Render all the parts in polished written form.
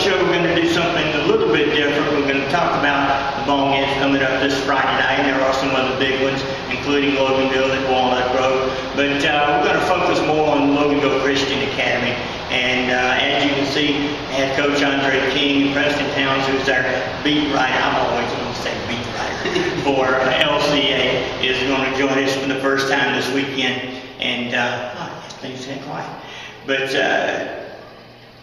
show, we're going to do something a little bit different. We're going to talk about the ball games coming up this Friday night. There are some other big ones, including Loganville at Walnut Grove. But we're going to focus more on Loganville Christian Academy. And as you can see, head coach Andre King and Preston Towns, who's our beat writer, I'm always going to say beat writer, for LCA, is going to join us for the first time this weekend. And things ain't quiet. But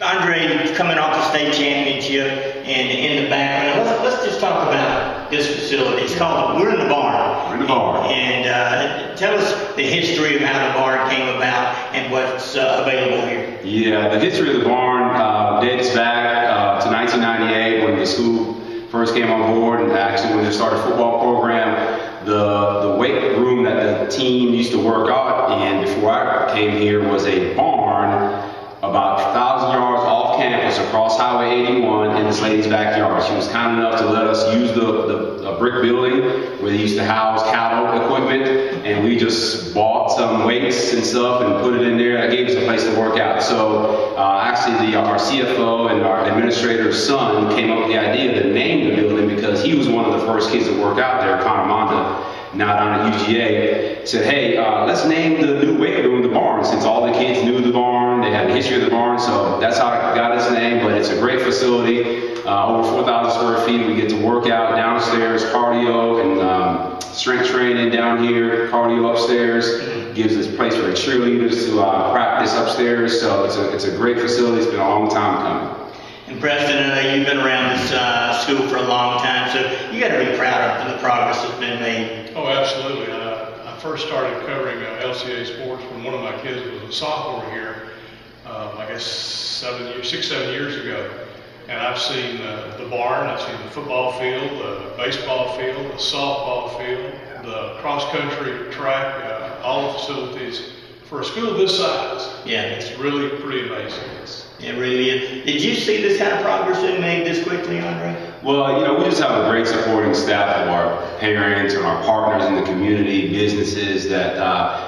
Andre coming off the state championship, and in the background, let's just talk about this facility. It's called We're in the Barn. We're in the Barn. And tell us the history of how the barn came about and what's available here. Yeah, the history of the barn dates back to 1998 when the school first came on board, and actually when they started a football program. The weight room that the team used to work out in before I came here was a barn about 1,000 yards off campus across Highway 81 in this lady's backyard. She was kind enough to let us use the brick building where they used to house cattle equipment, and we just bought some weights and stuff and put it in there. That gave us a place to work out. So actually our CFO and our administrator's son came up with the idea to name the building because he was one of the first kids to work out there, Connor Monda, now down at UGA, said, hey, let's name the new weight room the barn, since all the kids knew the barn, they had the history of the barn, so that's how it got its name. But it's a great facility, over 4,000 square feet. We get to work out downstairs, cardio and strength training down here, cardio upstairs. Gives us a place for the cheerleaders to practice upstairs, so it's a great facility. It's been a long time coming. And Preston, I know you've been around this school for a long time, so you got to be proud of the progress that's been made. Oh, absolutely. I first started covering LCA sports when one of my kids was a sophomore here, I guess 6, 7 years ago. And I've seen the barn, I've seen the football field, the baseball field, the softball field, the cross-country track, all the facilities for a school this size. Yeah, it's really pretty amazing. It really is. Did you see this kind of progress being made this quickly, Andre? Well, we just have a great supporting staff of our parents and our partners in the community, businesses that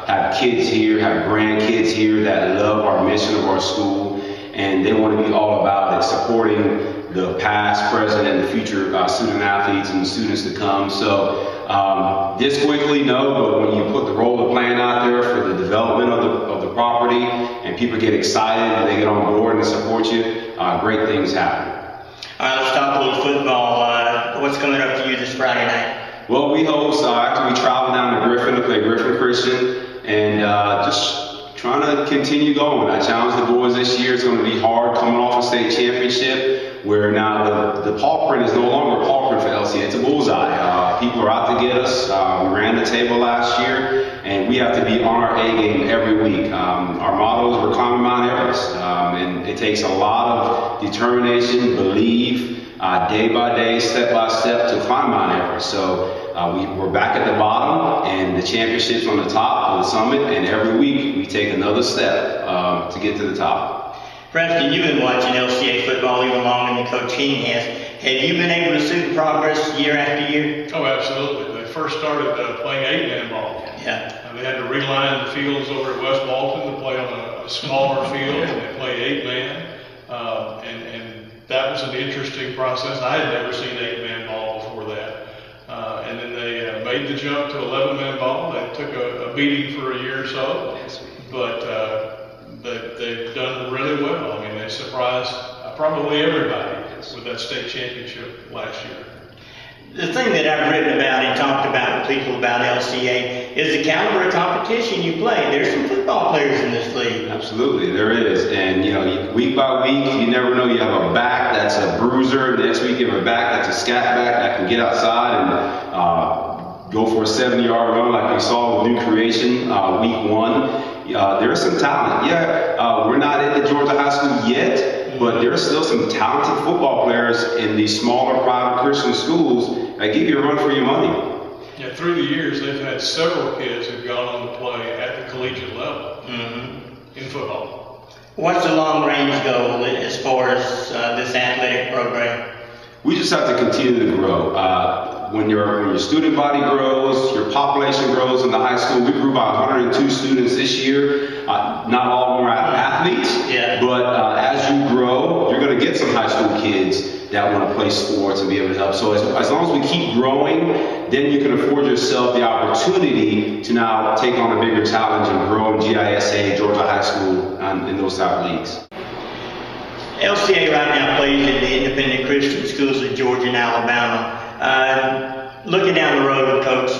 have kids here, have grandkids here that love our mission of our school, and they want to be all about it, supporting the past, present, and the future student athletes and the students to come. So this quickly, no, but when you put the roller plan out there for the development of the property and people get excited and they get on board and support you, great things happen. All right, let's talk a little football. What's coming up for you this Friday night? Well, we host, after we travel down to Griffin to play Griffin Christian, and just trying to continue going. I challenged the boys this year. It's going to be hard coming off a state championship, where now the paw print is no longer a paw print for LCA. It's a bullseye. People are out to get us. We ran the table last year, and we have to be on our A game every week. Our motto is we're climbing Mount Everest, and it takes a lot of determination, belief, day by day, step by step to climb Mount Everest. So we're back at the bottom, and the championship's on the top of the summit, and every week we take another step to get to the top. Preston, you've been watching LCA football even longer than Coach King has. Have you been able to see the progress year after year? Oh, absolutely. They first started playing 8-man ball. Yeah. They had to reline the fields over at West Walton to play on a smaller field, and they played 8-man. And that was an interesting process. I had never seen 8-man ball before that. And then they made the jump to 11-man ball. They took a beating for a year or so, but they've done really well. I mean, they surprised probably everybody with that state championship last year. The thing that I've written about and talked about with people about LCA is the caliber of competition you play. There's some football players in this league. Absolutely, there is. And week by week, you never know. You have a back that's a bruiser. Next week, you have a back that's a scat back that can get outside and go for a 70-yard run like we saw with New Creation week 1. There's some talent. We're not in the Georgia high school yet, but there's still some talented football players in these smaller private Christian schools that give you a run for your money. Yeah, through the years, they've had several kids who've gone on to play at the collegiate level in football. What's the long-range goal as far as this athletic program? We just have to continue to grow. when your student body grows, your population grows in the high school. We grew by 102 students this year. Not all of them are athletes, but as you grow, you're going to get some high school kids that want to play sports and be able to help. So as long as we keep growing, then you can afford yourself the opportunity to now take on a bigger challenge and grow in GISA, Georgia High School, in those type of leagues. LCA right now plays in the independent Christian schools in Georgia and Alabama. Looking down the road, Coach,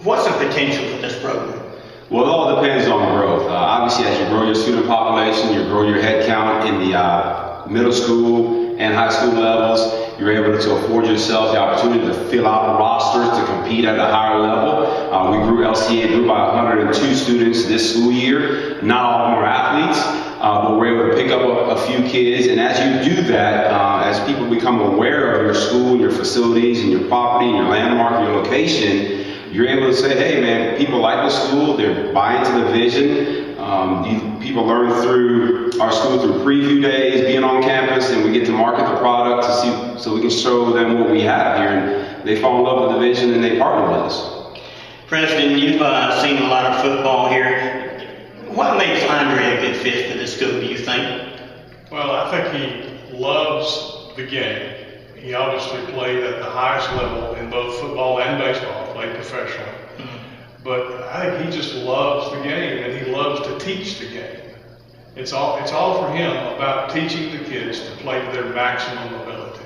what's the potential for this program? Well, it all depends on growth. Obviously, as you grow your student population, you grow your head count in the middle school and high school levels, you're able to afford yourself the opportunity to fill out rosters to compete at a higher level. LCA grew by 102 students this school year. Not all of them are athletes, but we're able to pick up a few kids. And as you do that, as people become aware of your school, your facilities, and your property, and your landmark, and your location, you're able to say, hey man, people like the school, they're buying into the vision. People learn through our school through preview days, being on campus, and we get to market the product to see, so we can show them what we have here, and they fall in love with the vision and they partner with us. Preston, you've seen a lot of football here. What makes Andre a good fit for this school, do you think? Well, I think he loves the game. He obviously played at the highest level in both football and baseball, played professionally. But I think he just loves the game, and he loves to teach the game. It's all for him about teaching the kids to play to their maximum ability.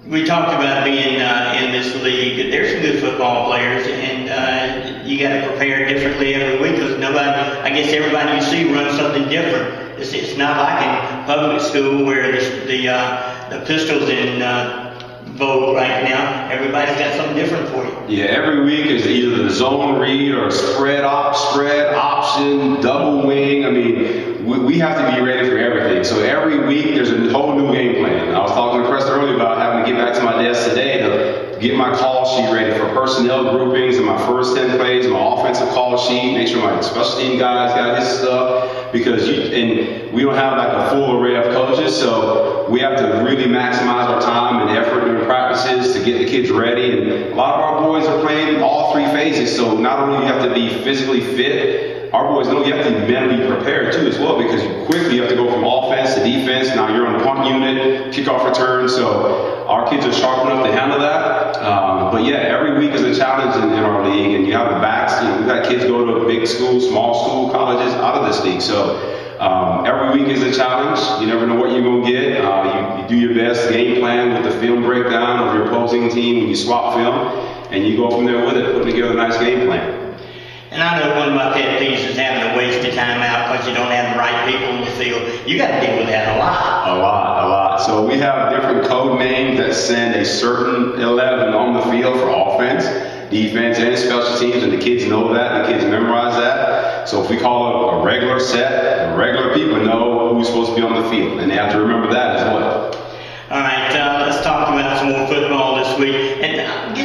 We talked about being in this league. There's some good football players, and you got to prepare differently every week because I guess everybody you see runs something different. It's not like in public school where the pistol's in vogue right now. Everybody's got something different for you. Yeah, every week is either the zone read or spread option, double wing. I mean, we have to be ready for everything. So every week there's a whole new game plan. I was talking to Preston earlier about having to get back to my desk today to get my call sheet ready for personnel groupings and my first 10 plays, my offensive call sheet, make sure my special team guys got his stuff, because we don't have like a full array of coaches, so we have to really maximize our time and effort during practices to get the kids ready. And a lot of our boys are playing all three phases, so not only do you have to be physically fit, our boys know you have to be mentally prepared too as well, because you have to go from offense to defense. Now you're on the punt unit, kickoff return, so our kids are sharp enough to handle that. But yeah, every week is a challenge in our league, and you have the backs. We've got kids go to big schools, small school, colleges out of this league. So every week is a challenge. You never know what you're going to get. You do your best game plan with the film breakdown of your opposing team when you swap film, and you go from there with it, putting together a nice game plan. And I know one of my pet peeves is having to waste the time out because you don't have the right people in the field. You got to deal with that a lot. A lot. So we have different code names that send a certain 11 on the field for offense, defense, and special teams, and the kids know that, the kids memorize that. So if we call it a regular set, the regular people know who's supposed to be on the field, and they have to remember that as well. All right, let's talk about some more football this week, and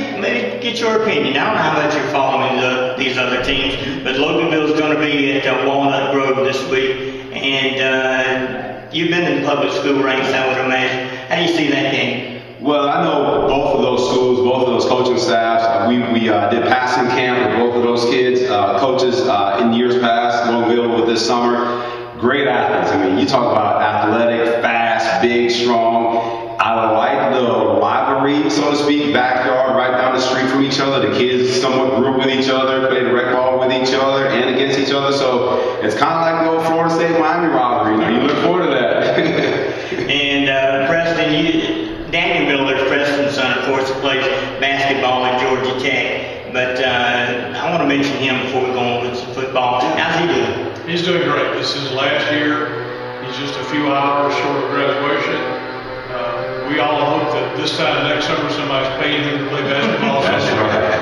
get your opinion. I don't know how much you're following these other teams, but Loganville's going to be at Walnut Grove this week, and you've been in the public school ranks, I would imagine. How do you see that game? Well, I know both of those schools, both of those coaching staffs. We did passing camp with both of those kids, coaches in years past, Loganville with this summer. Great athletes. I mean, you talk about athletic, fast, big, strong. I like the rivalry, so to speak, backyard, right down the street from each other. The kids somewhat grew up with each other, played rec ball with each other and against each other. So it's kind of like the old Florida State-Miami rivalry. You look forward to that. And Preston, Daniel Miller's Preston's son, of course, plays basketball at Georgia Tech. But I want to mention him before we go on with some football. How's he doing? He's doing great. This is his last year. He's just a few hours short of graduation. We all hope that this time next summer somebody's paying him to play basketball. That's right.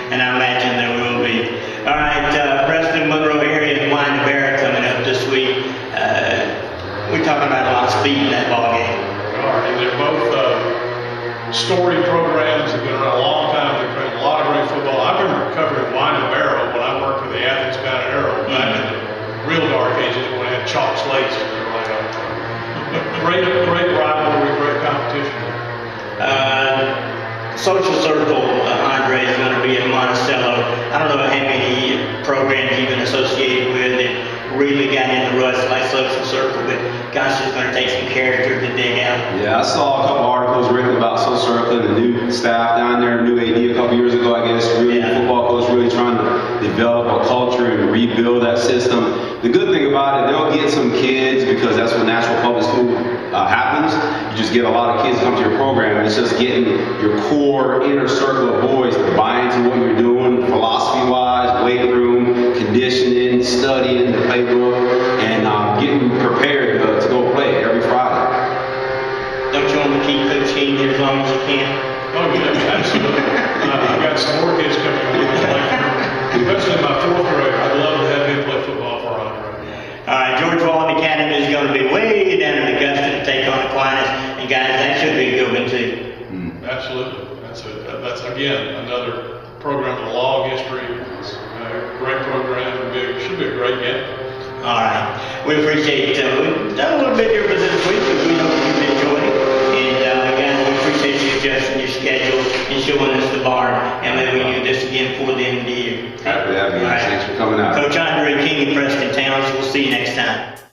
And I imagine there will be. All right, Preston, Monroe area, and Wine Barra coming up this week. We're talking about a lot of speed in that ball game. All right, they're both storied programs. They've been around a long time. They've played a lot of great football. I remember covering Wine and Barrow when I worked for the Athens Bound Arrow back in the real dark ages when they had chalk slates. Great rivalry, great competition. social circle, Andre, is going to be at Monticello. I don't know how many programs you've been associated with that really got in the rust like social circle, but gosh, it's going to take some character to dig out. Yeah, I saw a couple articles written about social circle and the new staff down there, new AD a couple years ago, I guess, really football coach really trying to develop a culture and rebuild that system. The good thing about it, they'll get some kids because that's what national public school happens. You just get a lot of kids to come to your program. It's just getting your core inner circle of boys to buy into what you're doing, philosophy-wise, weight room, conditioning, studying the playbook, and getting prepared to go play every Friday. Don't you want to keep Coach King as long as you can? Oh, yeah, absolutely. I've got some more kids coming over, especially my fourth grader. I'd love to have him play football for Andre. All right, George Walton Academy is going to be way down in Augusta to take on Aquinas, and guys, that should be a good one too. Absolutely. That's again another program with a long history. Great program. Should be a great game. All right, we appreciate we've done a little bit here for this week, but we hope you've enjoyed it. And again, we appreciate you adjusting your schedule and showing us the barn, and maybe we do this again before the end of the year. Happy to have you. Thanks for coming out. Coach Andre King in Preston Towns. We'll see you next time.